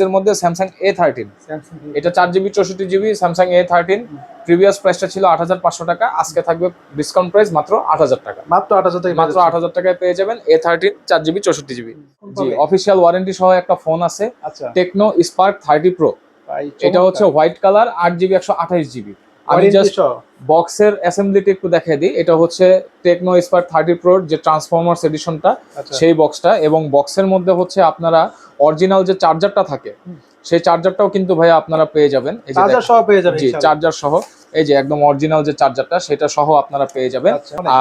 এর মধ্যে Samsung A13, এটা 4GB 64GB Samsung A13 previous প্রাইসটা ছিল 8500 টাকা, আজকে থাকবে ডিসকাউন্ট প্রাইস মাত্র 8000 টাকা। মাত্র 8000 টাকা, মাত্র 8000 টাকায় পেয়ে যাবেন A13 4GB 64GB। জি, অফিশিয়াল ওয়ারেন্টি সহ একটা ফোন আছে, আচ্ছা টেকনো স্পার্ক 30 প্রো। এটা হচ্ছে হোয়াইট কালার, 8GB 128GB। আমি জাস্ট বক্সের অ্যাসেম্বলিটা একটু দেখিয়ে দিই। এটা হচ্ছে টেকনো স্পার্ক 30 প্রোর যে ট্রান্সফরমার্স এডিশনটা, সেই বক্সটা, এবং বক্সের মধ্যে হচ্ছে আপনারা অরিজিনাল যে চার্জারটা থাকে সেই চার্জারটাও কিন্তু ভাইয়া আপনারা পেয়ে যাবেন। এই যে চার্জার সহ পেয়ে যাবেন, জি চার্জার সহ, এই যে একদম অরিজিনাল যে চার্জারটা সেটা সহ আপনারা পেয়ে যাবেন।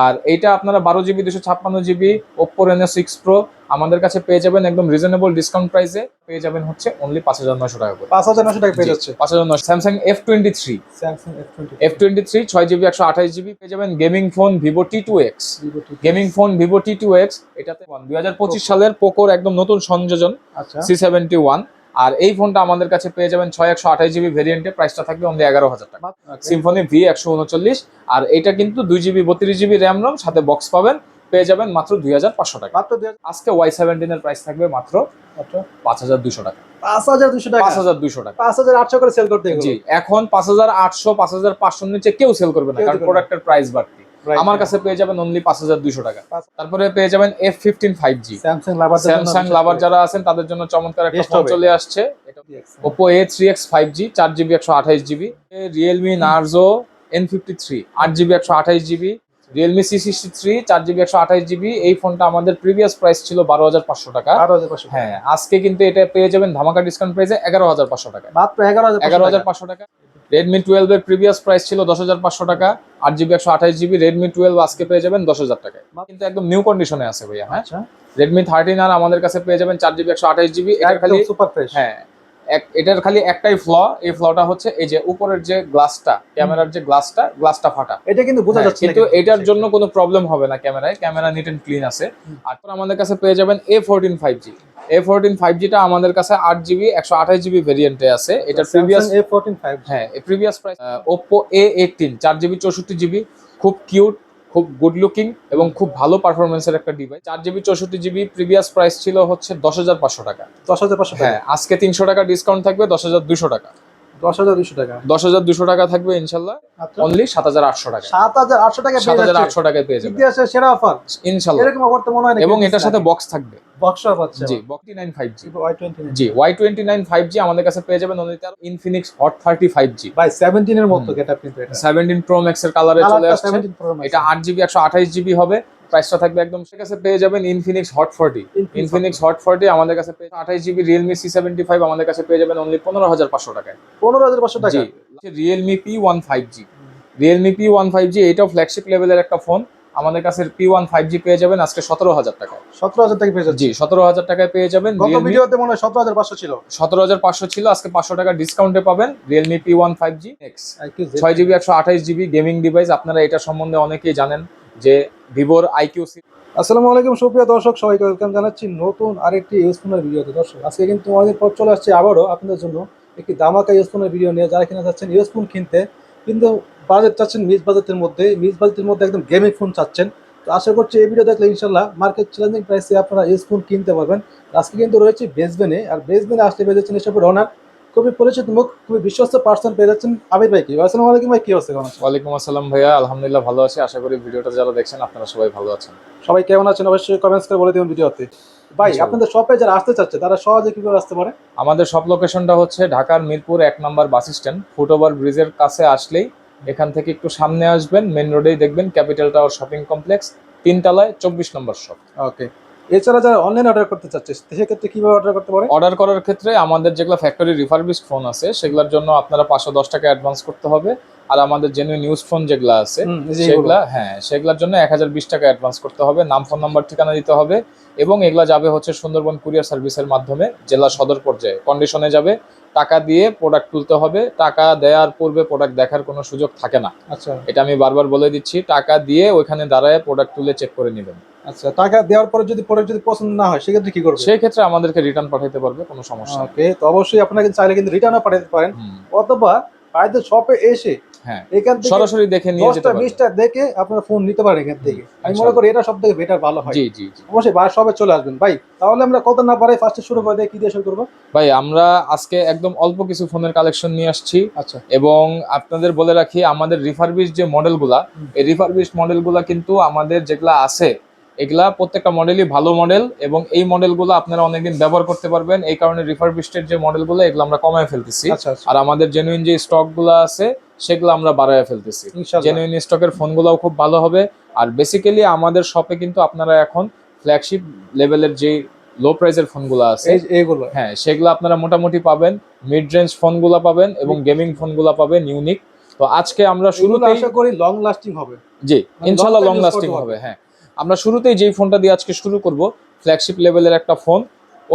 আর এইটা আপনারা 12GB 256GB Oppo Reno6 Pro আমাদের কাছে পেয়ে যাবেন একদম রিজনেবল ডিসকাউন্ট প্রাইসে। পেয়ে যাবেন হচ্ছে অনলি 5900 টাকা করে। 5900 টাকা পেয়ে যাচ্ছে 5900। Samsung F23, F23 6GB 128GB পেয়ে যাবেন। Gaming phone Vivo T2X, gaming phone Vivo T2X, এটাতে 2025 সালের পোকোর একদম নতুন সংযোজন C71। আর এই ফোনটা আমাদের কাছে পেয়ে যাবেন 6128GB ভেরিয়েন্টে, প্রাইসটা থাকবে অনলি 11000 টাকা। সিম্ফনি V139, আর এটা কিন্তু 2GB 32GB র্যাম রম সাথে বক্স পাবেন, পেয়ে যাবেন মাত্র 2500 টাকা। আজকে Y17 এর প্রাইস থাকবে মাত্র 5200 টাকা। 5200 টাকা, 5200 টাকা, 5800 করে সেল করতে জি। এখন 5800 5500 নিচে কেউ সেল করবে না, কারণ প্রোডাক্টের প্রাইস বাড়তি। আমার কাছে পেয়ে যাবেন অনলি 5200 টাকা। তারপরে পেয়ে যাবেন F15 5G। স্যামসাং লাভার যারা আছেন তাদের জন্য চমৎকার একটা ফোন চলে আসছে, Oppo A3X 5G 4GB 128GB। Realme Narzo N53 8GB 128GB। Realme C63 4GB 128GB। এই ফোনটা আমাদের প্রিভিয়াস প্রাইস ছিল 12500 টাকা। হ্যাঁ, আজকে কিন্তু এটা পেয়ে যাবেন ধামাকা ডিসকাউন্ট প্রাইসে 11500 টাকা, মাত্র 11500 টাকা। Redmi 12 এর প্রিভিয়াস প্রাইস ছিল 10500 টাকা, 8GB 128GB। Redmi 12 আজকে পেয়ে যাবেন 10000 টাকায়, কিন্তু একদম নিউ কন্ডিশনে আছে ভাইয়া। হ্যাঁ, Redmi 13 আর আমাদের কাছে পেয়ে যাবেন 4GB 128GB। এটা খালি সুপার ফ্রেশ। হ্যাঁ, এটার খালি একটাই এই ফ্লটা হচ্ছে এই যে উপরের যে গ্লাসটা, ক্যামেরার যে গ্লাসটা ফাটা, এটা কিন্তু বোঝা যাচ্ছে, কিন্তু এটার জন্য কোনো প্রবলেম হবে না। ক্যামেরা নিট এন্ড ক্লিন আছে। আর আমাদের কাছে পেয়ে যাবেন A14 5G। A14 5Gটা আমাদের কাছে 8GB 128GB ভেরিয়েন্টে আছে। এটা প্রিভিয়াস A14 5G, হ্যাঁ, previous price. Oppo A18 4GB 64GB, খুব কিউট, খুব গুড লুকিং এবং খুব ভালো পারফরমেন্সের একটা device. 4GB 64GB previous price ছিল হচ্ছে 10500 টাকা। 10500 টাকা, হ্যাঁ, আজকে 300 টাকা ডিসকাউন্ট থাকবে, 10200 টাকা। 10200 টাকা, 10200 টাকা থাকবে ইনশাআল্লাহ। অনলি 7800 টাকা, 7800 টাকা, 7800 টাকায় পেয়ে যাবেন। ইতিহাসের সেরা অফার ইনশাআল্লাহ, এরকম অফার তো মনে হয় না। এবং এটার সাথে বক্স থাকবে, বক্সও পাচ্ছে। জি, Y29 5G। Y29, জি, Y29 5G আমাদের কাছে পেয়ে যাবেন অনলি। Infinix Hot 30 5G ভাই 17 এর মতো গেটআপ কিন্তু এটা। 17 Pro Max এর কালারে চলে আসছে। এটা 8GB 128GB হবে, প্রাইসটা থাকবে একদম। সে কাছে পেয়ে যাবেন Infinix Hot 40। Infinix Hot 40 আমাদের কাছে পেয়ে 28GB। Realme C75 আমাদের কাছে পেয়ে যাবেন অনলি 15500 টাকায়। 15500 টাকা। জি, Realme P1 5G। Realme P1 5G এটাও ফ্ল্যাগশিপ লেভেলের একটা ফোন। আমাদের কাছে P1 5G পেয়ে যাবেন আজকে 17000 টাকায়। 17000 টাকা পেয়ে যাচ্ছে। জি, 17000 টাকায় পেয়ে যাবেন। গত ভিডিওতে মনে হয় 17500 ছিল। 17500 ছিল, আজকে 500 টাকা ডিসকাউন্টে পাবেন Realme P1 5G X 6GB 128GB gaming device. আপনারা এটা সম্বন্ধে অনেকেই জানেন যে Vivoর IQ। আসসালামু আলাইকুম সুপ্রিয় দর্শক, সবাইকে ওয়েলকাম জানাচ্ছি নতুন আরেকটি ইউজফোনের ভিডিওতে। দর্শক, আজকে কিন্তু অনেকদিন পর চলে আসছে আবারও আপনাদের জন্য একটি ধামাকা ইউজফোনের ভিডিও নিয়ে। যারা কিনা চাচ্ছেন ইউজফোন কিনতে, কিন্তু বাজেট চাচ্ছেন মিড বাজেটের মধ্যে একদম গেমিং ফোন চাচ্ছেন, তো আশা করছি এই ভিডিও দেখলে ইনশাল্লাহ মার্কেট চ্যালেঞ্জিং প্রাইসে আপনারা ইউজফোন কিনতে পারবেন। আজকে কিন্তু রয়েছে বেসবেনে, আর বেসবেনে আসতে পেয়ে যাচ্ছেন এসব রনার, খুবই পরিচিত মুখ, খুবই বিশ্বস্ত পার্সন পেয়ে যাচ্ছেন আবির ভাই। কি আসসালামু আলাইকুম ভাই, কি অবস্থা? ওয়ালাইকুম আসসালাম ভাইয়া, আলহামদুলিল্লাহ ভালো আছি। আশা করি ভিডিওটা যারা দেখছেন আপনারা সবাই ভালো আছেন। সবাই কেমন আছেন অবশ্যই কমেন্টস করে বলে দিন ভিডিওতে। ভাই, আপনাদের শপে যারা আসতে চাচ্ছে তারা সহজে কিভাবে আসতে পারে? আমাদের শপ লোকেশনটা হচ্ছে ঢাকার মিরপুর 1 নম্বর বাস স্ট্যান্ড, ফুটওভার ব্রিজের কাছে আসলেই, এখান থেকে একটু সামনে আসবেন, মেন রোডেই দেখবেন ক্যাপিটাল টাওয়ার শপিং কমপ্লেক্স, 3 তলায় 24 নম্বর শপ। ওকে। এছাড়া যারা অনলাইন অর্ডার করতে চাচ্ছে সেক্ষেত্রে কিভাবে অর্ডার করতে পারে? অর্ডার করার ক্ষেত্রে আমাদের যেগুলো ফ্যাক্টরি রিফারবিশড ফোন আছে সেগুলোর জন্য আপনারা 510 টাকা অ্যাডভান্স করতে হবে। আর আমাদের জেনুইন ইউজ ফোন যেগুলো আছে সেগুলোর জন্য 1020 টাকা অ্যাডভান্স করতে হবে। নাম, ফোন নাম্বার, ঠিকানা দিতে হবে, এবং এগুলা যাবে হচ্ছে সুন্দরবন কুরিয়ার সার্ভিসের মাধ্যমে জেলা সদর পর্যায়ে কন্ডিশনে যাবে। টাকা দিয়ে প্রোডাক্ট তুলতে হবে, টাকা দেওয়ার পূর্বে প্রোডাক্ট দেখার কোনো সুযোগ থাকে না। আচ্ছা, এটা আমি বারবার বলে দিচ্ছি, টাকা দিয়ে ওইখানে দাঁড়ায় প্রোডাক্ট তুলে চেক করে নেবেন। আচ্ছা, টাকা দেওয়ার পরে যদি প্রোডাক্ট যদি পছন্দ না হয় সেক্ষেত্রে কি করবে? সেই ক্ষেত্রে আমাদেরকে রিটার্ন পাঠাতে পারবে, কোনো সমস্যা নেই। ওকে, তো অবশ্যই আপনারা কিন্তু চাইলে কিন্তু রিটার্নও পাঠাতে পারেন, অথবা বাইরের শপে এসে হ্যাঁ এখান থেকে সরাসরি দেখে নিয়ে যেতে 10টা পারবেন। 20টা দেখে আপনারা ফোন নিতে পারেন এখান থেকে। আমি মনে করি এটা সবথেকে বেটার ভালো হয়। জি জি জি অবশ্যই ভাই সবাই চলে আসবেন ভাই। তাহলে আমরা কত না পারে ফার্স্টে শুরু করে দেই, কি দিয়ে শুরু করব? ভাই আমরা আজকে একদম অল্প কিছু ফোনের কালেকশন নিয়ে আসছি আচ্ছা এবং আপনাদের বলে রাখি আমাদের রিফারবিশ যে মডেলগুলা, এই রিফারবিশ মডেলগুলা কিন্তু আমাদের যেগুলা আছে এগুলা প্রত্যেকটা মডেলই ভালো মডেল এবং এই মডেলগুলো আপনারা অনেকদিন ব্যবহার করতে পারবেন। এই কারণে রিফারবিশড যে মডেলগুলো এগুলো আমরা কমায় ফেলতেছি। আচ্ছা আচ্ছা আর আমাদের জেনুইন যে স্টকগুলো আছে সেগুলো আমরা বাড়ায় ফেলতেছি। ইনশাআল্লাহ। জেনুইন স্টকের ফোনগুলোও খুব ভালো হবে। আর বেসিক্যালি আমাদের শপে কিন্তু আপনারা এখন ফ্ল্যাগশিপ লেভেলের যে লো প্রাইসের ফোনগুলো আছে এইগুলো হ্যাঁ সেগুলো আপনারা মোটামুটি পাবেন। মিড রেঞ্জ ফোনগুলো পাবেন এবং গেমিং ফোনগুলো পাবেন ইউনিক। তো আজকে আমরা শুরুতে শুরুতেই আশা করি লং লাস্টিং হবে। জি মানে ইনশাআল্লাহ long long time use lasting করতে হবে। পারবে। হ্যাঁ আমরা শুরুতেই যেই ফোনটা দিয়ে আজকে শুরু করব ফ্ল্যাগশিপ লেভেলের একটা phone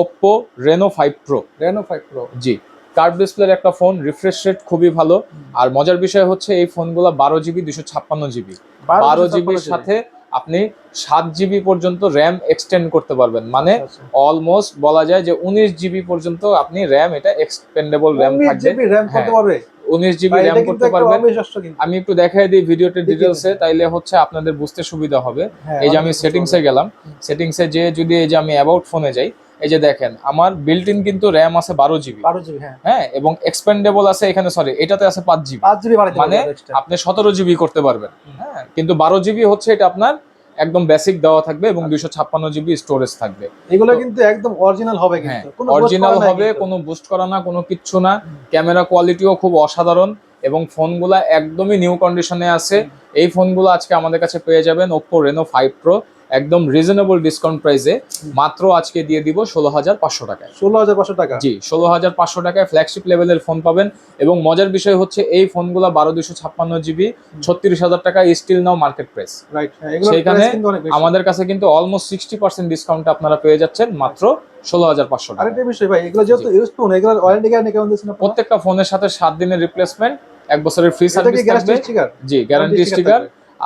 Oppo Reno 5 Pro। Reno 5 Pro জি কার্ভ ডিসপ্লের একটা ফোন, রিফ্রেশ রেট খুবই ভালো। আর মজার বিষয় হচ্ছে এই ফোনগুলো 12GB 256GB 12GBর সাথে আপনি 7GB পর্যন্ত র্যাম এক্সটেন্ড করতে পারবেন। মানে অলমোস্ট বলা যায় যে 19GB পর্যন্ত আপনি র্যাম এটা এক্সপেন্ডেবল র্যাম থাকবে। 19GB RAM করতে পারবে 19GB ভাই, র্যাম এটা কিন্তু করতে একটা পারবেন। অবিশ্বাস্য কিন্তু। আমি একটু দেখাই দিই ভিডিওতে ঠিকই ডিটেলসে, আছে। তাইলে হচ্ছে আপনাদের বুঝতে সুবিধা হবে। হ্যাঁ, এই যে অনেক আমি বুঝতে সেটিংসে পারবে। গেলাম, সেটিংসে যে যদি এই যে আমি অ্যাবাউট ফোনে যাই, এই যে দেখেন আমার বিল্ট ইন কিন্তু র্যাম আছে 12GB। 12GB হ্যাঁ। হ্যাঁ এবং এক্সপেন্ডেবল আছে এখানে, সরি এটাতে আছে 5GB। 5GB বাড়াইতে মানে পারবে extra। আপনি 17GB করতে পারবেন। হ্যাঁ কিন্তু 12GB হচ্ছে এটা আপনার একদম বেসিক দেওয়া থাকবে এবং 256GB স্টোরেজ থাকবে। এগুলো কিন্তু একদম অরিজিনাল হবে হ্যাঁ কিন্তু। কোনো অরিজিনাল হবে, কোনো বুস্ট করা না, কোনো কিচ্ছু না। ক্যামেরা কোয়ালিটিও খুব অসাধারণ এবং ফোনগুলা একদমই নিউ কন্ডিশনে আছে। এই ফোনগুলো আজকে আমাদের কাছে পেয়ে যাবেন Oppo Reno 5 Pro একদম রিজনেবল ডিসকাউন্ট প্রাইসে। মাত্র আজকে দিয়ে দিব 16,500 টাকায়। 16,500 টাকা। জি 16,500 টাকায় ফ্ল্যাগশিপ লেভেলের ফোন পাবেন। এবং মজার বিষয় হচ্ছে এই ফোনগুলো 12/256GB 36,000 টাকা still now market price. Right হ্যাঁ, এগুলোর সেইখানে প্রাইস কিন্তু অনেক বেশি। আমাদের কাছে কিন্তু অলমোস্ট 60% ডিসকাউন্ট আপনারা পেয়ে যাচ্ছেন মাত্র 16,500 টাকা। আরেকটা বিষয় ভাই, এগুলো যেহেতু ইউজ ফোন, এগুলোর ওয়ারেন্টি গ্যারান্টি কেমন দিচ্ছেন আপনারা? প্রত্যেকটা ফোনের সাথে 7 দিনের রিপ্লেসমেন্ট, 1 বছরের ফ্রি এটা কি সার্ভিস গ্যারান্টি থাকবে। স্টিকার? জি গ্যারান্টি স্টিকার।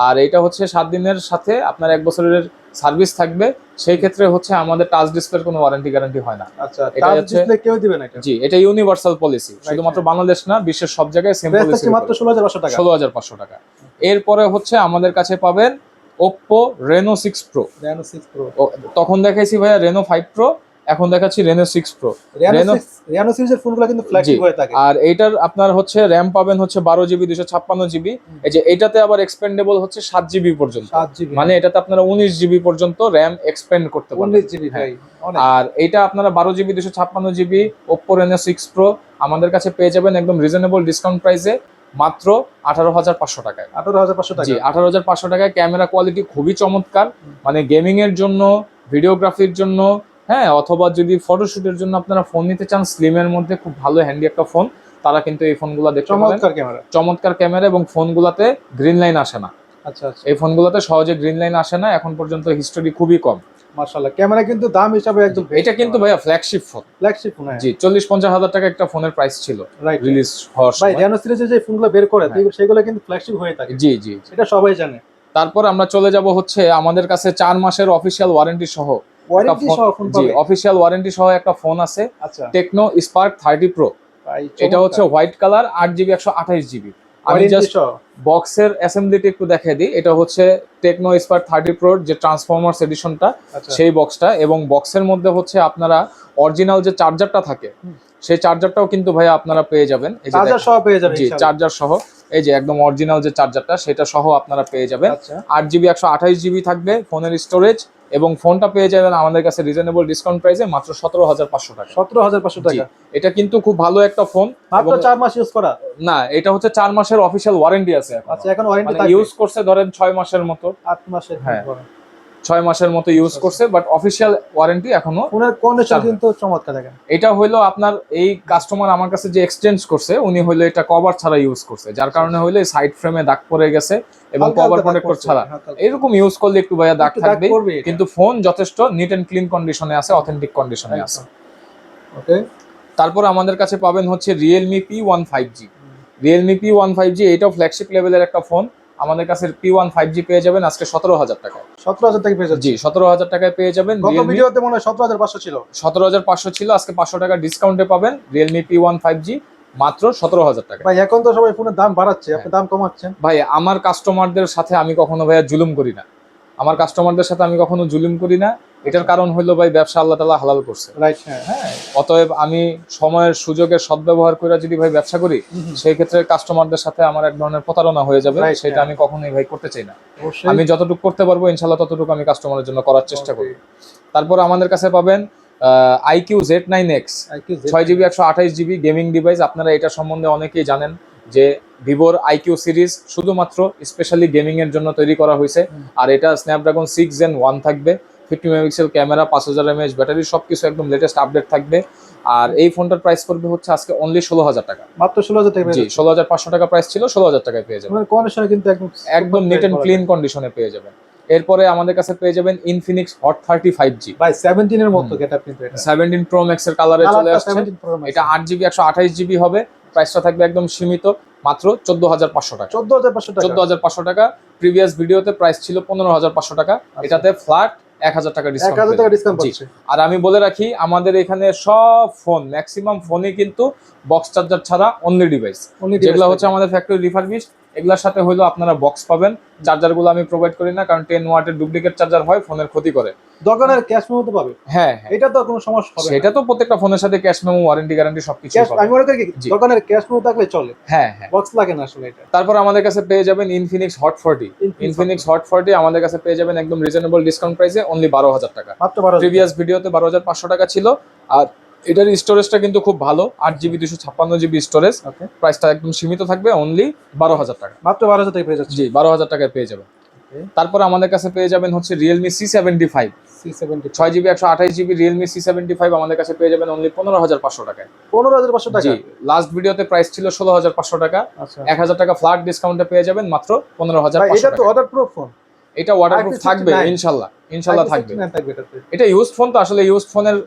আর এটা হচ্ছে 7 দিনের সাথে আপনার 1 বছরের সার্ভিস থাকবে। সেই ক্ষেত্রে হচ্ছে আমাদের টাচ ডিসপ্লের কোনো ওয়ারেন্টি গ্যারান্টি হয় না। আচ্ছা, এটা টাচ হচ্ছে ডিসপ্লে কেউ দিবে না এটা? জি এটা ইউনিভার্সাল পলিসি, শুধুমাত্র বাংলাদেশ না বিশ্বের সব জায়গায় সেম প্রাইস পলিসি। থাকছে মাত্র 16,500 টাকা। 16,500 টাকা। এরপরে হচ্ছে আমাদের কাছে পাবেন Oppo Reno 6 Pro। Reno 6 Pro। তখন দেখাইছি ভাইয়া Reno 5 Pro, এখন দেখাচ্ছি Reno 6 Pro। Reno সিরিজের ফোনগুলো কিন্তু ফ্ল্যাগশিপ হয়ে থাকে। আর এইটার আপনার হচ্ছে র্যাম পাবেন হচ্ছে 12GB 256GB। এই যে এটাতে আবার এক্সপেন্ডেবল হচ্ছে 7GB পর্যন্ত। 7GB মানে এটাতে আপনারা 19GB পর্যন্ত র্যাম এক্সপেন্ড করতে পারবেন। 19GB ভাই অনেক। আর এটা আপনারা 12GB 256GB Oppo Reno 6 Pro আমাদের কাছে পেয়ে যাবেন একদম রিজনেবল ডিসকাউন্ট প্রাইসে মাত্র 18,500 টাকায়। 18,500 টাকা। জি 18,500 টাকায়। ক্যামেরা কোয়ালিটি খুবই চমৎকার, মানে গেমিং এর জন্য, ভিডিওগ্রাফির জন্য, হ্যাঁ অথবা যদি ফটোশুটের জন্য আপনারা ফোন নিতে চান স্লিমের মধ্যে খুব ভালো হ্যান্ডি একটা ফোন, তারা কিন্তু এই ফোনগুলো দেখতে পারেন। চমৎকার ক্যামেরা। চমৎকার ক্যামেরা এবং ফোনগুলোতে গ্রিন লাইন আসে না। আচ্ছা আচ্ছা, এই ফোনগুলোতে সহজে গ্রিন লাইন আসে না, এখন পর্যন্ত হিস্টোরি খুবই কম। মাশাআল্লাহ ক্যামেরা কিন্তু দাম হিসাবে একদম এটা কিন্তু ভাইয়া ফ্ল্যাগশিপ ফোন। Flagship phone. জি 40-50 হাজার টাকা একটা ফোনের প্রাইস ছিল রাইট রিলিজ হওয়ার ভাই। সময়। Reno সিরিজের যে ফোনগুলো বের করে সেগুলো কিন্তু ফ্ল্যাগশিপ হয়ে থাকে। জি জি জি। এটা সবাই জানে। তারপর আমরা চলে যাব হচ্ছে আমাদের কাছে 4 মাসের অফিসিয়াল ওয়ারেন্টি সহ ওয়ারেন্টি সহ ফোন জি পাবে। অফিসিয়াল ওয়ারেন্টি সহ একটা ফোন আছে আচ্ছা টেকনো স্পার্ক 30 Pro। ভাই এটা হচ্ছে হোয়াইট কালার 8GB 128GB। আমি ওয়ারেন্টি জাস্ট সহ। বক্সের অ্যাসেম্বলিটা একটু দেখিয়ে দিই। এটা হচ্ছে টেকনো স্পার্ক 30 Pro যে ট্রান্সফরমার্স এডিশনটা, আচ্ছা সেই বক্সটা। এবং বক্সের মধ্যে হচ্ছে আপনারা অরিজিনাল যে চার্জারটা থাকে সেই চার্জারটাও কিন্তু ভাইয়া আপনারা পেয়ে যাবেন। এই যে চার্জার সহ পেয়ে যাবেন জি ইনশাআল্লাহ। চার্জার সহ, এই যে একদম অরিজিনাল যে চার্জারটা সেটা সহ আপনারা পেয়ে যাবেন। আচ্ছা 8GB 128GB থাকবে ফোনের স্টোরেজ এবং ফোনটা পেয়ে যাবেন আমাদের কাছে রিজনেবল ডিসকাউন্ট প্রাইসে মাত্র 17,500 টাকা। 17,500 জি টাকা। এটা কিন্তু খুব ভালো একটা ফোন। মাত্র 4 মাস ইউজ করা? না এটা হচ্ছে 4 মাসের অফিশিয়াল ওয়ারেন্টি আছে এখন। আচ্ছা এখন ওয়ারেন্টি মানে থাকবে। ইউজ করছে ধরেন 6 মাসের মতো, 8 মাসের। হ্যাঁ 6 মাসের মতো ইউজ করছে, বাট অফিশিয়াল ওয়ারেন্টি এখনো। ফোনের কন্ডিশন কিন্তু চমৎকার দেখেন। এটা হইলো আপনার এই কাস্টমার আমার কাছে যে এক্সচেঞ্জ করছে উনি হইলো এটা কভার ছাড়া ইউজ করছে, যার কারণে হইলো সাইড ফ্রেমে দাগ পড়ে গেছে এবং হালকা কভার হালকা দাগ প্রোটেক্টর পড়ছে, ছাড়া। হালকা হালকা। এরকম ইউজ করলে একটু ভাইয়া দাগ একটু দাগ থাকবে, পড়বে এটা। কিন্তু ফোন যথেষ্ট নিট এন্ড ক্লিন কন্ডিশনে আছে, অথেন্টিক কন্ডিশনে আছে। ওকে তারপর আমাদের কাছে পাবেন হচ্ছে Realme P1 5G। Realme P1 5G এটাও ফ্ল্যাগশিপ লেভেলের একটা ফোন। আমাদের কাছে P1 5G পেয়ে যাবেন আজকে 17,000 টাকায়। 17,000 টাকা পেয়ে যাচ্ছে। জি 17,000 টাকায় পেয়ে যাবেন। গত Realme ভিডিওতে মনে হয় 17,500 ছিল। 17,500 ছিল, আজকে 500 টাকা ডিসকাউন্টে পাবেন Realme P1 5G মাত্র 17,000 টাকা। ভাই এখন তো সবাই ফোনের দাম বাড়াচ্ছে, আপনি দাম কমাচ্ছেন। ভাই আমার কাস্টমারদের সাথে আমি কখনো ভাইয়া জুলুম করি না, আমার কাস্টমারদের সাথে আমি কখনো জুলুম করি না। এটার কারণ হলো ভাই ব্যবসা আল্লাহ তাআলা হালাল করছে, রাইট। হ্যাঁ, অতএব আমি সময়ের সুযোগের সদ্ব্যবহার করে যদি ভাই ব্যবসা করি, সেই ক্ষেত্রে কাস্টমারদের সাথে আমার এক ধরনের প্রতারণা হয়ে যাবে, সেটা আমি কখনোই ভাই করতে চাই না। আমি যতটুকু করতে পারবো ইনশাআল্লাহ ততটুকু আমি কাস্টমারের জন্য করার চেষ্টা করব। তারপর আমাদের কাছে পাবেন IQ Z9X 6GB 128GB gaming device. আপনারা এটা সম্বন্ধে অনেকেই জানেন যে ভিভোর IQ সিরিজ শুধুমাত্র স্পেশালি গেমিং এর জন্য তৈরি করা হয়েছে। আর এটা স্ন্যাপড্রাগন 6 Gen 1 থাকবে, 50 মেগাপিক্সেল ক্যামেরা, 5000 mAh ব্যাটারি, সবকিছু একদম লেটেস্ট আপডেট থাকবে। আর এই ফোনটার প্রাইস পড়বে হচ্ছে আজকে অনলি 16,000 টাকা, মাত্র 16,000 টাকা। জি, 16,500 টাকা প্রাইস ছিল, 16,000 টাকায় পেয়ে যাবেন। মানে কন্ডিশনে কিন্তু একদম নিট এন্ড ক্লিন কন্ডিশনে পেয়ে যাবেন। এরপরে আমাদের কাছে পেয়ে যাবেন ইনফিনিক্স হট 35G ভাই 17 এর মতো গেটআপ কিন্তু এটা 17 Pro Max এর কালারে চলে আসছে। এটা 8GB 128GB হবে, প্রাইসটা থাকবে একদম সীমিত মাত্র 14,500 টাকা। 14,500 টাকা। প্রিভিয়াস ভিডিওতে প্রাইস ছিল 15,500 টাকা, এটাতে ফ্ল্যাট 1,000 টাকা ডিসকাউন্ট। 1,000 টাকা ডিসকাউন্ট পাচ্ছে। আর আমি বলে রাখি আমাদের এখানে সব ফোন ম্যাক্সিমাম ফোনই কিন্তু বক্স চার্জার ছাড়া অনলি ডিভাইস, যেগুলো হচ্ছে আমাদের ফ্যাক্টরি রিফারবিশড, এগুলোর সাথে হলো আপনারা বক্স পাবেন। চার্জারগুলো আমি প্রোভাইড করি না, কারণ 10 ওয়াটের ডুপ্লিকেট চার্জার হয়, ফোনের ক্ষতি করে। দোকানের ক্যাশ মেমো তো পাবে। হ্যাঁ, এটা তো কোনো সমস্যা হবে না, সেটা তো প্রত্যেকটা ফোনের সাথে ক্যাশ মেমো, ওয়ারেন্টি, গ্যারান্টি সবকিছু পাবেন। আমি মনে করি কি দোকানের ক্যাশ মেমো থাকলে চলে। হ্যাঁ, বক্স লাগে না আসলে এটা। তারপর আমাদের কাছে পেয়ে যাবেন ইনফিনিক্স হট 40। ইনফিনিক্স হট 40 আমাদের কাছে পেয়ে যাবেন একদম রিজনেবল ডিসকাউন্ট প্রাইসে অনলি 12,000 টাকা। মাত্র 12,000। প্রিভিয়াস ভিডিওতে 12,500 টাকা ছিল। আর এটার স্টোরেজটা কিন্তু খুব ভালো, 8GB 256GB স্টোরেজ। প্রাইসটা একদম সীমিত থাকবে অনলি 12,000 টাকা। মাত্র 12,000 টাকা পেয়ে যাচ্ছে। জি, 12,000 টাকায় পেয়ে যাবেন। তারপর আমাদের কাছে পেয়ে যাবেন হচ্ছে Realme C75 6GB 128GB Realme C75 আমাদের কাছে পেয়ে যাবেন অনলি 15,500 টাকায়। 15,500 টাকা। জি, লাস্ট ভিডিওতে প্রাইস ছিল 16,500 টাকা। 1,000 টাকা ফ্ল্যাট ডিসকাউন্টে পেয়ে যাবেন মাত্র 15,500 এটা টাকা। তো ওয়াটারপ্রুফ ফোন। এটা ওয়াটারপ্রুফ থাকবে ইনশাআল্লাহ, ইনশাআল্লাহ থাকবে। এটা ইউজড ফোন, তো আসলে ইউজড ফোনের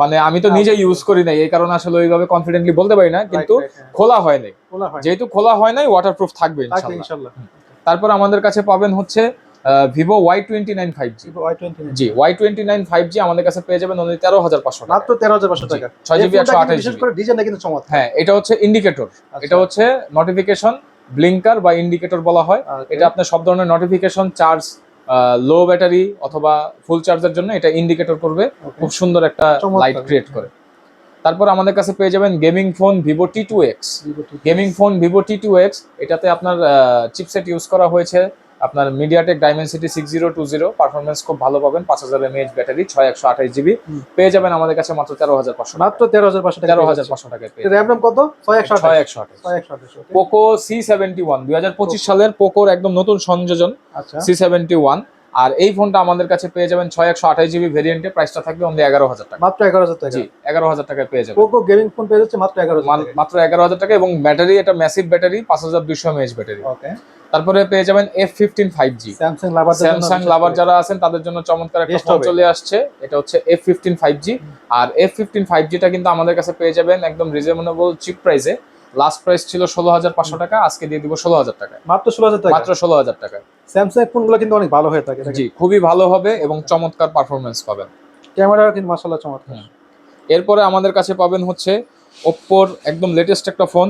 মানে আমি তো নিজে ইউজ করি নাই, এই কারণে আসলে ওইভাবে কনফিডেন্টলি বলতে পারি না, কিন্তু খোলা হয় নাই, যেহেতু খোলা হয় নাই ওয়াটারপ্রুফ থাকবে ইনশাআল্লাহ। তারপর আমাদের কাছে পাবেন হচ্ছে Vivo Y29 5G। জি, Y29 5G আমাদের কাছে পেয়ে যাবেন অনলি 13,500 টাকা। মাত্র 13,500 টাকা। 6GB 128GB। বিশেষ করে ডিজাইনটা কিন্তু চমৎকার। হ্যাঁ, এটা হচ্ছে ইন্ডিকেটর, এটা হচ্ছে নোটিফিকেশন ব্লিঙ্কার বা ইন্ডিকেটর বলা হয়। এটা আপনার সব ধরনের নোটিফিকেশন, চার্জ, লো ব্যাটারি অথবা ফুল চার্জের জন্য এটা ইন্ডিকেটর করবে, খুব সুন্দর একটা লাইট ক্রিয়েট করে। তারপর আমাদের কাছে পেয়ে যাবেন gaming phone Vivo T2X। Gaming phone Vivo T2X, এটাতে আপনার চিপসেট ইউজ করা হয়েছে আপনার মিডিয়াটেক ডাইমেনসিটি 6020, পারফরমেন্স খুব ভালো পাবেন, 5000 mAh ব্যাটারি, 6/128GB পেয়ে যাবেন আমাদের কাছে মাত্র 13,500 টাকা। মাত্র 13,500 টাকা। 13,500 টাকায় পেয়ে র‍্যাম কত? 6/128। পোকো C71 2025 সালের পোকোর একদম নতুন সংযোজন C71। আর এই ফোনটা আমাদের কাছে পেয়ে যাবেন 6/128GB ভেরিয়েন্টে, প্রাইসটা থাকবে অনলি 11,000 টাকা। মাত্র 11,000 টাকা। জি, 11,000 টাকায় পেয়ে যাবেন। পোকো গেমিং ফোন পেয়ে যাচ্ছে মাত্র 11,000 টাকা। মাত্র 11,000 টাকা, এবং ব্যাটারি এটা ম্যাসিভ ব্যাটারি, 5200 mAh ব্যাটারি। ওকে। তারপরে পেয়ে যাবেন F15 5G। স্যামসাং লাভার যারা আছেন তাদের জন্য চমৎকার একটা ফোন চলে আসছে, এটা হচ্ছে F15 5G। আর F15 5Gটা কিন্তু আমাদের কাছে পেয়ে যাবেন একদম রিজনেবল চিপ প্রাইসে। লাস্ট প্রাইস ছিল 16,500 টাকা, আজকে দিয়ে দিব 16,000 টাকা। মাত্র 16,000 টাকা। মাত্র 16,000 টাকা। স্যামসাং ফোনগুলো কিন্তু অনেক ভালো হয়ে থাকে। জি, খুবই ভালো হবে এবং চমৎকার পারফরম্যান্স পাবেন। ক্যামেরাও কিন্তু মাশাআল্লাহ চমৎকার। এরপরে আমাদের কাছে পাবেন হচ্ছে Oppo-র একদম লেটেস্ট একটা ফোন,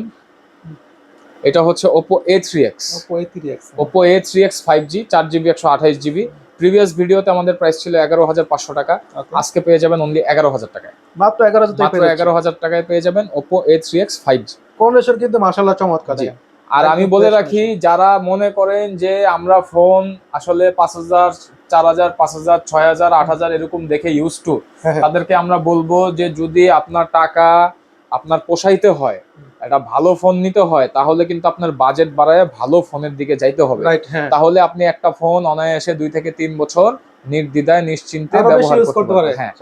এটা হচ্ছে Oppo A3X। Oppo A3X 5G 4GB 128GB। Previous ভিডিওতে আমাদের প্রাইস ছিল 11,500 টাকা, আজকে পেয়ে যাবেন অনলি 11,000 টাকায়। মাত্র 11,000 টাকা। মাত্র 11,000 টাকায় পেয়ে যাবেন Oppo A3X 5G। কন্ডিশন কিন্তু মাশাআল্লাহ চমৎকার। আর আমি বলে রাখি, যারা মনে করেন যে আমরা ফোন আসলে 5,000, 4,000, 5,000, 6,000, 8,000 এরকম দেখে ইউজ টু, তাদেরকে আমরা বলবো যে যদি আপনার টাকা আপনার পোষাইতে হয়, একটা ভালো ফোন নিতে হয়, তাহলে কিন্তু আপনার বাজেট বাড়ায় ভালো ফোনের দিকে যাইতে হবে। তাহলে আপনি একটা ফোন অনায়াসে 2 থেকে 3 বছর নির্দ্বিধায় নিশ্চিন্তে ব্যবহার করতে পারবেন। হ্যাঁ,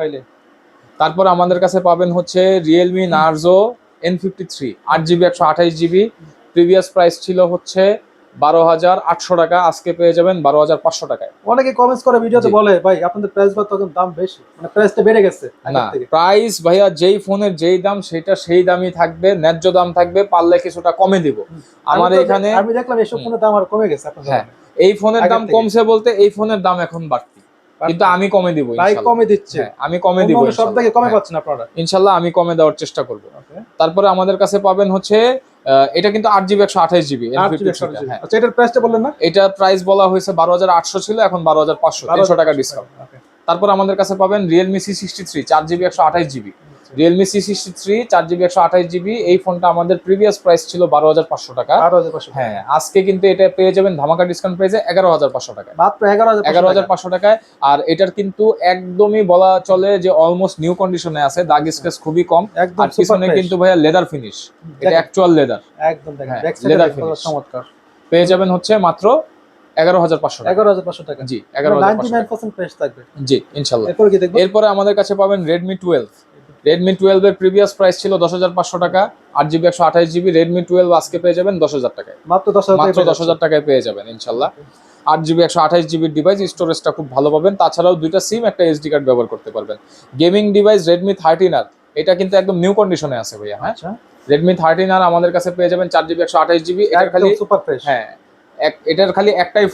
তারপর আমাদের কাছে পাবেন হচ্ছে Realme Narzo N53 8GB 128GB। Previous price ছিল হচ্ছে 12,800 টাকা, আজকে পেয়ে যাবেন 12,500 টাকায়। অনেকে কমেন্টস করে ভিডিওতে বলে ভাই আপনাদের প্রাইস বা তখন দাম বেশি, মানে প্রাইসটা বেড়ে গেছে। না, প্রাইস ভাইয়া যেই ফোনের যেই দাম সেটা সেই দামই থাকবে, ন্যায্য দাম থাকবে, পারলে কিছুটা কমে দিব। আমার এখানে আমি দেখলাম এইসব ফোনের দাম আর কমে গেছে আপনাদের। হ্যাঁ, এই ফোনের দাম কমছে বলতে এই ফোনের দাম এখন বাড়তি। কিন্তু আমি কমে দিব ভাই কমে দিচ্ছে, আমি কমে দিব সব থেকে কমে পাচ্ছেন আপনারা ইনশাআল্লাহ, আমি কমে দেওয়ার চেষ্টা করব। তারপরে আমাদের কাছে পাবেন হচ্ছে এটা কিন্তু 8GB 128GB। আচ্ছা, এটার প্রাইসটা বললেন না? এটা প্রাইস বলা হয়েছে 12,800 ছিল, এখন 12,500, 300 টাকা ডিসকাউন্ট। তারপর আমাদের কাছে পাবেন Realme C63 4GB 128GB। Realme C63 4GB 128GB, এই ফোনটা আমাদের প্রিভিয়াস প্রাইস ছিল 12,500 টাকা। হ্যাঁ, আজকে কিন্তু এটা পেয়ে যাবেন ধামাকা ডিসকাউন্ট প্রাইসে 11,500 টাকা, মাত্র 11,500 টাকায়। আর এটার কিন্তু একদমই বলা চলে যে অলমোস্ট নিউ কন্ডিশনে আছে, দাগ স্ক্র্যাচ খুবই কম, আর পিছনে কিন্তু ভাইয়া লেদার ফিনিশ, এটা অ্যাকচুয়াল লেদার, একদম দেখেন লেদার ফিনিশ চমৎকার। পেয়ে যাবেন হচ্ছে মাত্র 11,500 টাকা। 11,500 টাকা, জি 11,500 99% প্রাইস থাকবে। জি ইনশাআল্লাহ। এরপর কি দেখব? এরপরে আমাদের কাছে পাবেন Redmi 12। Redmi 12 এর প্রিভিয়াস প্রাইস ছিল 10,500 টাকা, 8GB 128GB। Redmi 12 আজকে পেয়ে যাবেন 10,000 টাকায়, মাত্র 10,000 টাকায় পেয়ে যাবেন ইনশাআল্লাহ। 8GB 128GB ডিভাইস, স্টোরেজটা খুব ভালো পাবেন, তাছাড়াও দুইটা সিম একটা এসডি কার্ড ব্যবহার করতে পারবেন। গেমিং ডিভাইস Redmi 13R, এটা কিন্তু একদম নিউ কন্ডিশনে আছে ভাইয়া। হ্যাঁ, Redmi 13R আমাদের কাছে পেয়ে যাবেন 4GB 128GB। এটা খালি সুপার ফ্রেশ। হ্যাঁ, এটার খালি একটাই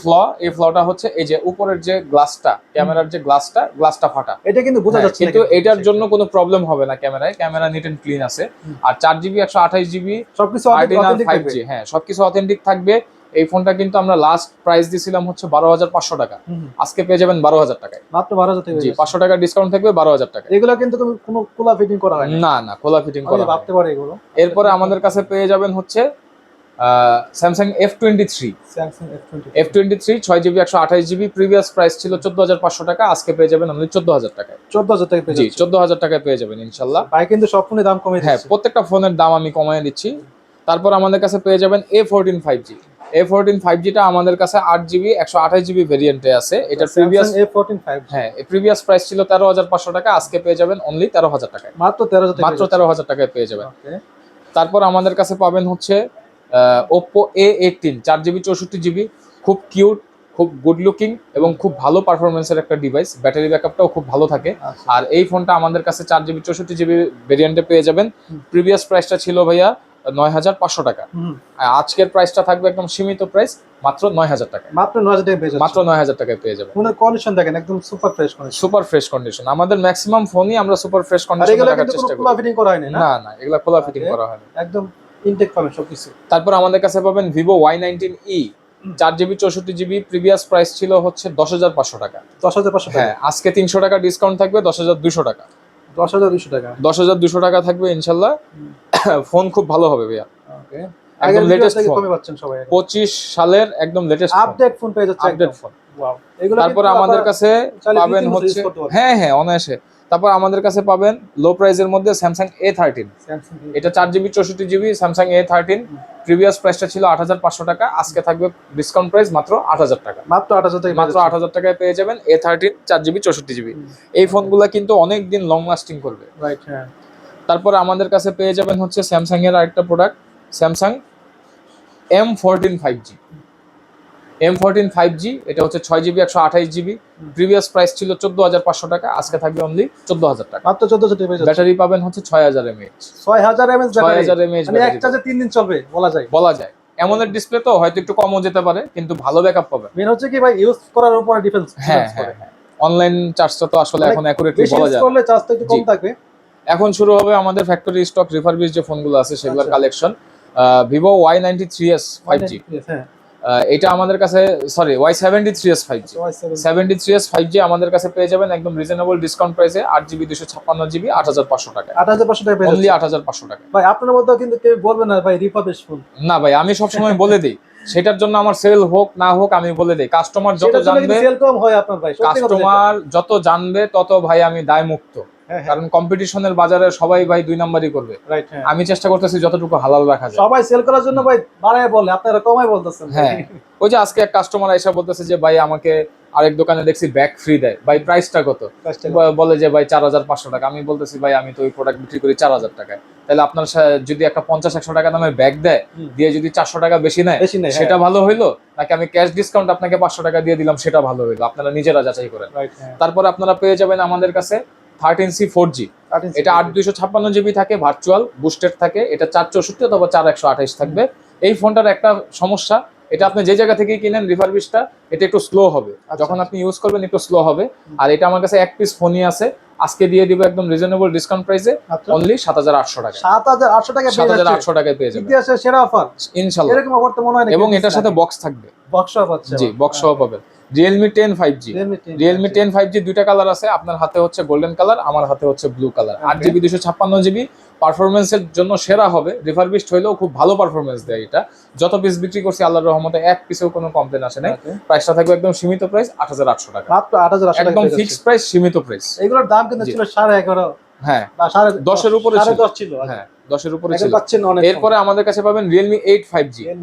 এই ফ্লটা হচ্ছে এই যে উপরের যে গ্লাসটা, ক্যামেরার যে গ্লাসটা ফাটা, এটা কিন্তু বোঝা যাচ্ছে, কিন্তু এটার জন্য কোনো প্রবলেম হবে না, ক্যামেরা নিট এন্ড ক্লিন আছে। আর 4GB 128GB সবকিছু অথেন্টিক থাকবে। হ্যাঁ, সবকিছু অথেন্টিক থাকবে। এই ফোনটা কিন্তু আমরা লাস্ট প্রাইস দিছিলাম হচ্ছে 12,500 টাকা, আজকে পেয়ে যাবেন 12,000 টাকায়, মাত্র 12,000 টাকা। জি 500 টাকা ডিসকাউন্ট থাকবে, 12,000 টাকা। এগুলো কিন্তু কোনো খোলা ফিটিং করা হয় না, না খোলা ফিটিং করা হয় না, ভাবতে পারে এগুলো। এরপরে আমাদের কাছে পেয়ে যাবেন হচ্ছে Samsung F23। F23 6GB 128GB, previous price ছিল 14,500 টাকা, আজকে পেয়ে যাবেন অনলি 14,000 টাকায়। 14,000 টাকা পেয়ে জি 14,000 টাকায় পেয়ে যাবেন ইনশাআল্লাহ। ভাই কিন্তু সব ফোনের দাম কমে দিচ্ছে। হ্যাঁ, প্রত্যেকটা ফোনের দাম আমি কমিয়ে দিচ্ছি। তারপর আমাদের কাছে পেয়ে যাবেন A14 5G। A14 5Gটা আমাদের কাছে 8GB 128GB ভেরিয়েন্টে আছে। এটা প্রিভিয়াস A14 5G, হ্যাঁ, প্রিভিয়াস প্রাইস ছিল 13,500 টাকা, আজকে পেয়ে যাবেন অনলি 13,000 টাকায়, মাত্র 13,000 টাকায় পেয়ে যাবেন। তারপর আমাদের কাছে পাবেন হচ্ছে Oppo A18 4GB 64GB, খুব কিউট, খুব গুড লুকিং এবং খুব ভালো পারফরমেন্সের একটা ডিভাইস, ব্যাটারি ব্যাকআপটাও খুব ভালো থাকে। আর এই ফোনটা আমাদের কাছে 4GB 64GB ভেরিয়েন্টে পেয়ে যাবেন। প্রিভিয়াস প্রাইসটা ছিল ভাইয়া 9,500 টাকা, আজকের প্রাইসটা থাকবে একদম সীমিত প্রাইস, মাত্র 9,000 টাকা, মাত্র 9,000 টাকা পেয়ে যাবেন, মাত্র 9,000 টাকায় পেয়ে যাবেন। ফোনের কন্ডিশন দেখেন একদম super fresh condition, super fresh condition. আমাদের ম্যাক্সিমাম ফোনই আমরা সুপার ফ্রেশ কন্ডিশনে রাখার চেষ্টা করি। খোলা ফিটিং করা হয়নি না? না, না এগুলা খোলা ফিটিং করা হয়নি, একদম ইনটেক পাবেন সবকিছু। তারপর আমাদের কাছে পাবেন Vivo Y19e 4GB 64GB, previous price ছিল হচ্ছে 10,500 টাকা, 10,500 টাকা। হ্যাঁ, আজকে 300 টাকা ডিসকাউন্ট থাকবে, 10,200 টাকা, 10,200 টাকা, 10,200 টাকা থাকবে ইনশাআল্লাহ। ফোন খুব ভালো হবে ভাইয়া, ওকে। একদম লেটেস্ট ফোন, কমে পাচ্ছেন সবাই, 25 সালের একদম লেটেস্ট আপডেট ফোন পেয়ে যাচ্ছে, আপডেট ফোন। ওয়াও। এগুলো তারপর আমাদের কাছে পাবেন হচ্ছে হ্যাঁ অনায়াসে। তারপর আমাদের কাছে পাবেন লো প্রাইসের মধ্যে Samsung A13, এটা 4GB 64GB Samsung A13, previous প্রাইসটা ছিল 8,500 টাকা, আজকে থাকবে ডিসকাউন্ট প্রাইস মাত্র 8,000 টাকা, মাত্র 8,000 টাকা, মাত্র 8,000 টাকায় পেয়ে যাবেন A13 4GB 64GB। এই ফোনগুলো কিন্তু অনেক দিন লং লাস্টিং করবে, রাইট। হ্যাঁ, তারপর আমাদের কাছে পেয়ে যাবেন হচ্ছে স্যামসাং এর আরেকটা product Samsung M14 5G। M14 5G এটা হচ্ছে 6GB 128GB, প্রিভিয়াস প্রাইস ছিল 14,500 টাকা, আজকে থাকবে অনলি 14,000 টাকা, মাত্র 14,000 টাকা পেয়ে যাচ্ছে। ব্যাটারি পাবেন হচ্ছে 6,000 mAh, 6,000 mAh ব্যাটারি, 6,000 mAh মানে এক চার্জে 3 দিন চলবে বলা যায়। এমনের ডিসপ্লে তো হয়তো একটু কমও যেতে পারে, কিন্তু ভালো ব্যাকআপ পাবেন। মেন হচ্ছে কি ভাই, ইউজ করার উপরে ডিফেন্স। হ্যাঁ, অনলাইন চার্জটা তো আসলে এখন অ্যাকুরেটলি বলা যায় না, করলে চার্জটা একটু কম থাকবে। এখন শুরু হবে আমাদের ফ্যাক্টরি স্টক রিফারবিশ যে ফোনগুলো আছে সেগুলোর কালেকশন। Vivo Y93s 5G, এটা আমাদের কাছে sorry Y73s 5G, 73s 5G আমাদের কাছে পেয়ে যাবেন একদম রিজনেবল ডিসকাউন্ট প্রাইসে, 8GB 256GB 8,500 টাকা, 8,500 টাকা পেয়ে অনলি যাচ্ছে। 8,500 টাকা। ভাই আপনার মধ্যে কিন্তু কেউ বলবে না ভাই রিফারবিশ ফোন। না ভাই, আমি সব সময় বলে দেই, সেটার জন্য আমার সেল হোক না হোক আমি বলে দেই, কাস্টমার যত জানবে, সেল কম হয় আপনার ভাই, কাস্টমার যত জানবে তত ভাই আমি দায় মুক্ত, কারণ কম্পিটিশনের বাজারে সবাই ভাই 2 নাম্বারই করবে। রাইট। আমি চেষ্টা করতেছি যতটুকু হালাল রাখা যায়। সবাই সেল করার জন্য ভাই বাড়ায় বলে, আপনারা কমায় বলতেছেন। হ্যাঁ, ওই যে আজকে এক কাস্টমার এসে বলতেছে যে ভাই আমাকে আরেক দোকানে দেখছি ব্যাগ ফ্রি দেয়, ভাই প্রাইসটা কত? বলে যে ভাই 4,500 টাকা। আমি বলতেছি ভাই আমি তো ওই প্রোডাক্ট বিক্রি করি 4,000 টাকায়, তাহলে আপনার যদি একটা 50-100 টাকা দামের ব্যাগ দেয়, দিয়ে যদি 400 টাকা বেশি নেয় সেটা ভালো হইলো, নাকি আমি ক্যাশ ডিসকাউন্ট আপনাকে 500 টাকা দিয়ে দিলাম সেটা ভালো হইলো? আপনারা নিজেরা যাচাই করেন। তারপর আপনারা পেয়ে যাবেন আমাদের কাছে 13C 4G, এটা 8/256GB থাকে, ভার্চুয়াল বুস্টেড থাকে, এটা 464 অথবা 4/128 থাকবে। এই ফোনটার একটা সমস্যা, এটা আপনি যে জায়গা থেকে কিনেন রিফারবিশটা, এটা একটু স্লো হবে, যখন আপনি ইউজ করবেন একটু স্লো হবে। আর এটা আমার কাছে এক পিস ফোনই আছে, আজকে দিয়ে দিব একদম রিজনেবল ডিসকাউন্ট প্রাইসে, অনলি ৭৮০০ টাকা। ৭৮০০ টাকা, ৭৮০০ টাকায় পেয়ে যাবেন, ইতিহাসের সেরা অফার ইনশাআল্লাহ। এরকম অফার তো মনে হয় না। এবং এটার সাথে বক্স থাকবে, বক্স সহ পাচ্ছে। জি বক্স সহ পাবেন। Realme 10 5G, Realme 10 5G দুইটা কালার আছে, আপনার হাতে হচ্ছে গোল্ডেন কালার, আমার হাতে হচ্ছে ব্লু কালার। 8GB 256GB, পারফরমেন্সের জন্য সেরা হবে। রিফারবিশড হইলেও খুব ভালো পারফরমেন্স দেয় এটা। যত পিস বিক্রি করছি আল্লাহর রহমতে এক পিসেও কোনো কমপ্লেন আসে নাই। প্রাইসটা থাকবে একদম সীমিত প্রাইস ৮৮০০ টাকা, মাত্র ৮৮০০ টাকা, একদম ফিক্সড প্রাইস, সীমিত প্রাইস। এগুলোর দাম কিন্তু ছিল 11.5, হ্যাঁ বা 10 এর উপরে ছিল, 10.5 ছিল। হ্যাঁ 10 এর উপরে ছিল। এরপরে এরপরে আমাদের কাছে পাবেন Realme 8 5G,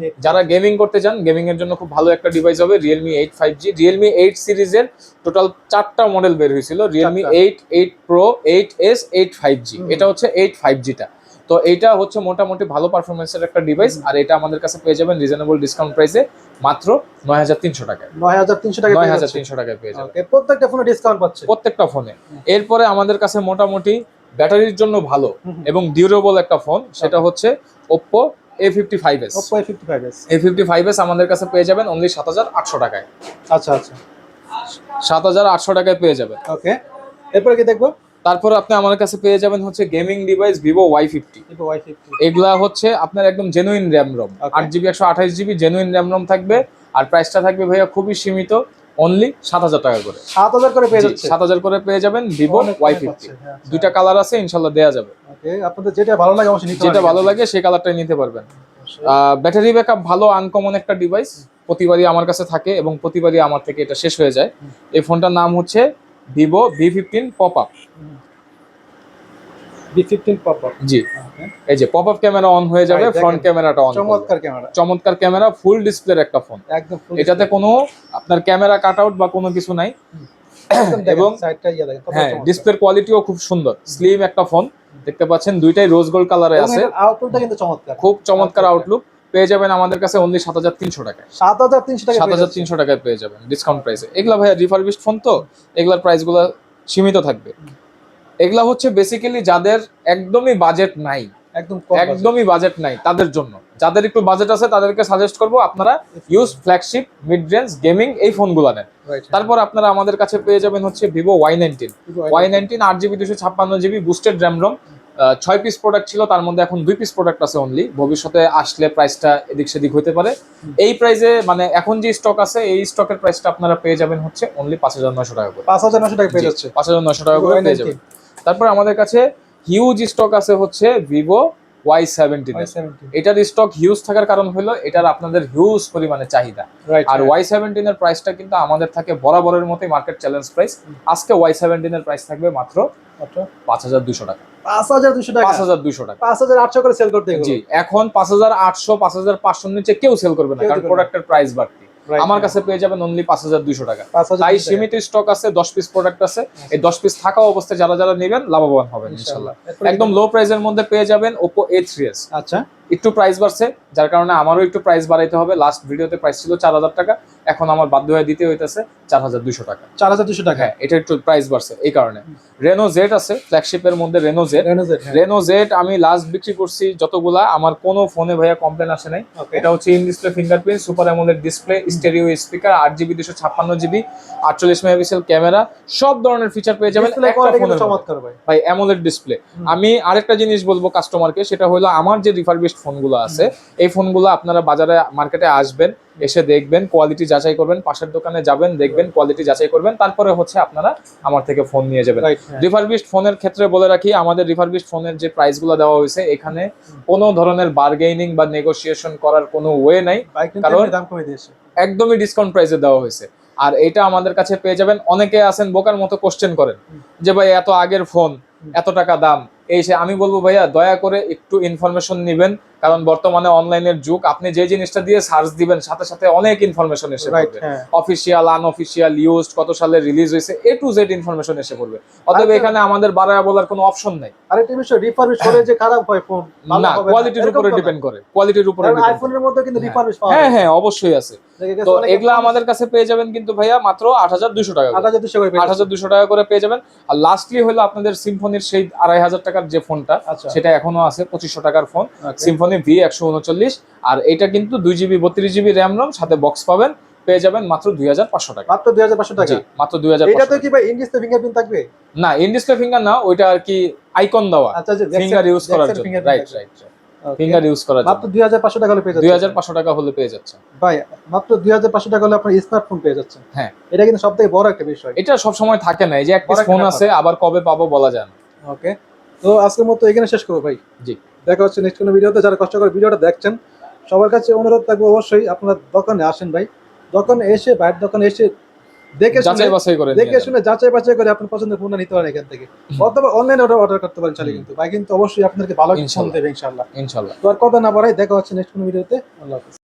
যারা গেমিং করতে চান গেমিং এর জন্য খুব ভালো একটা ডিভাইস হবে Realme 8 5G। Realme 8 সিরিজের টোটাল 4টা মডেল বের হয়েছিল, Realme 8, 8 Pro, 8S, 8 5G। এটা হচ্ছে 8 5G টা। তো এইটা হচ্ছে মোটামুটি ভালো পারফরমেন্সের একটা ডিভাইস, আর এটা আমাদের কাছে পেয়ে যাবেন রিজনেবল ডিসকাউন্ট প্রাইসে মাত্র ৯৩০০ টাকায়। ৯৩০০ টাকা, ৯৩০০ টাকায় পেয়ে যাবেন প্রত্যেকটা ফোনে ডিসকাউন্ট পাচ্ছে, প্রত্যেকটা ফোনে। এরপরে আমাদের কাছে মোটামুটি ব্যাটারির জন্য ভালো এবং ডিউরেবল একটা ফোন, সেটা হচ্ছে Oppo A55s। Oppo A55s, A55s আমাদের কাছে পেয়ে যাবেন অনলি ৭৮০০ টাকায়। আচ্ছা আচ্ছা, ৭৮০০ টাকায় পেয়ে যাবেন। ওকে, এরপরে কি দেখবো? তারপরে আপনি আমার কাছে পেয়ে যাবেন হচ্ছে গেমিং ডিভাইস Vivo Y50। এগুলা হচ্ছে আপনার একদম genuine RAM ROM, 8GB 128GB genuine RAM ROM থাকবে। আর প্রাইসটা থাকবে ভাইয়া খুবই সীমিত, অনলি ৭০০০ টাকা করে। ৭০০০ করে পেয়ে যাচ্ছে, ৭০০০ করে পেয়ে যাবেন Vivo Y50। দুইটা কালার আছে, ইনশাআল্লাহ দেয়া যাবে। ওকে, আপনাদের যেটা ভালো লাগে অবশ্যই নিতে পারবেন, যেটা ভালো লাগে সেই কালারটাই নিতে পারবেন। ব্যাটারি ব্যাকআপ ভালো, আনকমন একটা ডিভাইস, প্রতিবারই আমার কাছে থাকে এবং প্রতিবারই আমার থেকে এটা শেষ হয়ে যায়। এই ফোনটার নাম হচ্ছে Vivo V15 popup. V15 popup, জি, এই যে পপআপ ক্যামেরা অন হয়ে যাবে, ফ্রন্ট ক্যামেরাটা অন, চমৎকার ক্যামেরা, চমৎকার ক্যামেরা, ফুল ডিসপ্লের একটা ফোন একদম। এটাতে কোনো আপনার ক্যামেরা কাট আউট বা কোনো কিছু নাই। এবং হ্যাঁ, ডিসপ্লের কোয়ালিটিও খুব সুন্দর, স্লিম একটা ফোন দেখতে পাচ্ছেন, দুইটাই রোজ গোল্ড কালারে আছে। আউটলুকটা কিন্তু চমৎকার, খুব চমৎকার আউটলুক। পেয়ে যাবেন আমাদের কাছে অনলি ৭৩০০ টাকায়। ৭৩০০ টাকায় পেয়ে যাবেন ডিসকাউন্ট প্রাইসে। এগুলা ভাইয়া রিফারবিশড ফোন, তো এগুলার প্রাইসগুলো সীমিত থাকবে। এগুলা হচ্ছে বেসিক্যালি যাদের একদমই বাজেট নাই, একদমই বাজেট নাই তাদের জন্য। যাদের একটু বাজেট আছে তাদেরকে সাজেস্ট করবো আপনারা use flagship mid range gaming এই ফোনগুলো নেন। তারপর আপনারা আমাদের কাছে পেয়ে যাবেন হচ্ছে Vivo Y19। Y19 8GB 256GB boosted RAM ROM, 6 piece product ছিল, তার মধ্যে এখন 2 পিস প্রোডাক্ট আছে অনলি। ভবিষ্যতে আসলে প্রাইসটা এদিক সেদিক হতে পারে। এই প্রাইসে মানে এখন যে স্টক আছে এই স্টকের প্রাইসটা আপনারা পেয়ে যাবেন হচ্ছে অনলি ৫৯০০ টাকা করে। ৫৯০০ টাকা পেয়ে যাচ্ছে, ৫৯০০ টাকা করে পেয়ে যাবেন। তারপর আমাদের কাছে হিউজ স্টক আছে হচ্ছে Vivo Y17। এটার স্টক হিউজ থাকার কারণ হলো এটার আপনাদের হিউজ পরিমাণে চাহিদা। আর Y17 এর প্রাইসটা কিন্তু আমাদের থাকে বরাবরের মতোই মার্কেট চ্যালেঞ্জ প্রাইস। আজকে Y17 এর প্রাইস থাকবে মাত্র ৫২০০ টাকা। ৫২০০ টাকা, ৫২০০ টাকা, ৫৮০০ করে সেল করতে হবে। জি, এখন ৫৮০০ ৫৫০০ নিচে কেউ সেল করবে না, কারণ প্রোডাক্টের প্রাইস বাড়তি। আমার কাছে পেয়ে যাবেন অনলি ৫২০০ টাকা। তাই সীমিত স্টক আছে, 10 পিস প্রোডাক্ট আছে। এই 10 পিস থাকা অবস্থায় যারা যারা নেবেন লাভবান হবেন ইনশাআল্লাহ। একদম লো প্রাইসের মধ্যে পেয়ে যাবেন Oppo A3s। আচ্ছা, একটু প্রাইস বাড়ছে, যার কারণে আমারও একটু প্রাইস বাড়াইতে হবে। লাস্ট ভিডিওতে প্রাইস ছিল ৪০০০ টাকা, এখন আমার বাধ্য হয়ে দিতে হইতেছে ৪২০০ টাকা। ৪২০০ টাকা, হ্যাঁ, এটা একটু প্রাইস বাড়ছে এই কারণে। Reno Z আছে ফ্ল্যাগশিপের মধ্যে, Reno Z আমি লাস্ট বিক্রি করছি যতগুলা, আমার কোনো ফোনে ভাইয়া কমপ্লেন আসে নাই। এটা হচ্ছে in display fingerprint, super AMOLED display, stereo speaker, 8GB 256GB, 48 megapixel camera, সব ধরনের ফিচার পেয়ে যাবেন একটা ফোনের। চমৎকার ভাই অ্যামোলেড ডিসপ্লে। আমি আরেকটা জিনিস বলবো কাস্টমারকে, সেটা হলো আমার যে রিফারবিশড ফোনগুলো আছে এই ফোনগুলো আপনারা বাজারে মার্কেটে আসবেন, এসে দেখবেন, কোয়ালিটি যাচাই করবেন, পাশের দোকানে যাবেন দেখবেন, কোয়ালিটি যাচাই করবেন, তারপরে হচ্ছে আপনারা আমার থেকে ফোন নিয়ে যাবেন। রিফারবিশড ফোনের ক্ষেত্রে বলে রাখি, আমাদের রিফারবিশড ফোনের যে প্রাইসগুলো দেওয়া হয়েছে এখানে কোনো ধরনের বার্গেনিং বা নেগোসিয়েশন করার কোনো ওয়ে নাই, কারণ দাম কমে দিয়েছে, একদমই ডিসকাউন্ট প্রাইসে দেওয়া হয়েছে। আর এটা আমাদের কাছে পেয়ে যাবেন। অনেকে আছেন বোকার মতো কোশ্চেন করেন যে ভাই এত আগের ফোন, এত টাকা দাম, এই সে। আমি বলবো ভাইয়া দয়া করে একটু ইনফরমেশন নেবেন, কারণ বর্তমানে অনলাইনের যুগ। আপনি যে জিনিসটা দিয়ে সার্চ দিবেন সাথে সাথে অনেক ইনফরমেশন এসে পড়বে, অফিসিয়াল, আনঅফিসিয়াল, ইউজড, কত সালে রিলিজ হয়েছে, A to Z ইনফরমেশন এসে পড়বে। অতএব এখানে আমাদের বাড়ায়া বলার কোনো অপশন নাই। আরেকটা বিষয়, রিফারবিশ করে যে খারাপ হয় ফোন, না, কোয়ালিটির উপরে ডিপেন্ড করে, কোয়ালিটির উপরে। আইফোনের মধ্যে কিন্তু রিফারবিশ পাওয়া যায়। হ্যাঁ হ্যাঁ, অবশ্যই আছে। তো এগুলা আমাদের কাছে পেয়ে যাবেন কিন্তু ভাইয়া মাত্র ৮২০০ টাকা, ৮২০০ টাকা করে পেয়ে যাবেন। আর লাস্টলি হলো আপনাদের সিম্ফনির সেই ২৫০০ টাকা টাকার যে ফোনটা আচ্ছা সেটা এখনো আছে 2500 টাকার ফোন, Okay. Symphony V139। আর এটা কিন্তু 2GB 32GB র্যাম রম সাথে বক্স পাবেন, পেয়ে যাবেন মাত্র 2500 টাকা। মাত্র 2500 টাকা। জি মাত্র 2500 এটা তো কি ভাই ইন ডিসপ্লে ফিঙ্গারপ্রিন্ট থাকবে? না, ইন ডিসপ্লে ফিঙ্গার না, ওইটা আর কি আইকন দেওয়া, আচ্ছা যে ফিঙ্গার ইউজ করার জন্য। রাইট রাইট, ফিঙ্গার ইউজ করার মাত্র জন্য 2500 টাকা হলে পেয়ে যাচ্ছেন। 2500 টাকা হলে পেয়ে যাচ্ছে ভাই মাত্র 2500 টাকা হলে আপনার স্মার্টফোন পেয়ে যাচ্ছেন। হ্যাঁ, এটা কিন্তু সবথেকে বড় একটা বিষয়। এটা সব সময় থাকে না, এই যে একটা বড় একটা ফোন ব্যাপার। আছে আবার কবে পাবো বলা যায় না। ওকে, তো আজকের মতো এখানে শেষ করবো ভাই। জি, দেখা হচ্ছে নেক্সট কোনো ভিডিওতে। যারা কষ্ট করে ভিডিওটা দেখছেন সবার কাছে অনুরোধ থাকবে অবশ্যই আপনার দোকানে আসেন ভাই, দোকানে এসে বাইরের দোকানে এসে দেখে যাচাই বাছাই করে দেখে শুনে যাচাই বাছাই করে আপনার পছন্দের ফোনটা নিতে পারেন এখান থেকে, অথবা অনলাইনে অর্ডার করতে পারেন চাইলে। কিন্তু ভাই কিন্তু অবশ্যই আপনাদেরকে ভালো ফোন ইনশাল্লাহ দেবে ইনশাআল্লাহ। ইনশাল্লাহ। তো আর কথা না বাড়াই, দেখা হচ্ছে নেক্সট কোনো ভিডিওতে। আল্লাহ হাফেজ।